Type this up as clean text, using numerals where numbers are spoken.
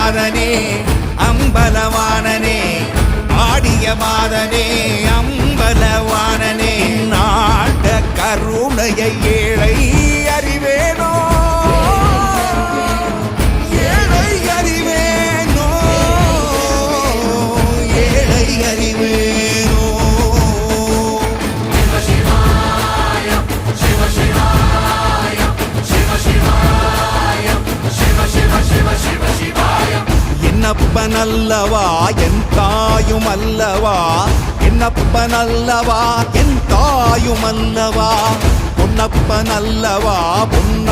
மாதனே அம்பலவானனே ஆடிய மாதனே அம்பலவானனே நாட கருணையை ஏழை அறிவேனோ ஏழை அறிவேனோ ஏழை அறிவேனோ என்னப்பனல்லவா என் தாயும் அல்லவா என்னப்பனல்லவா என் தாயும் அல்லவா பொன்னப்பனல்லவா பொன்னம்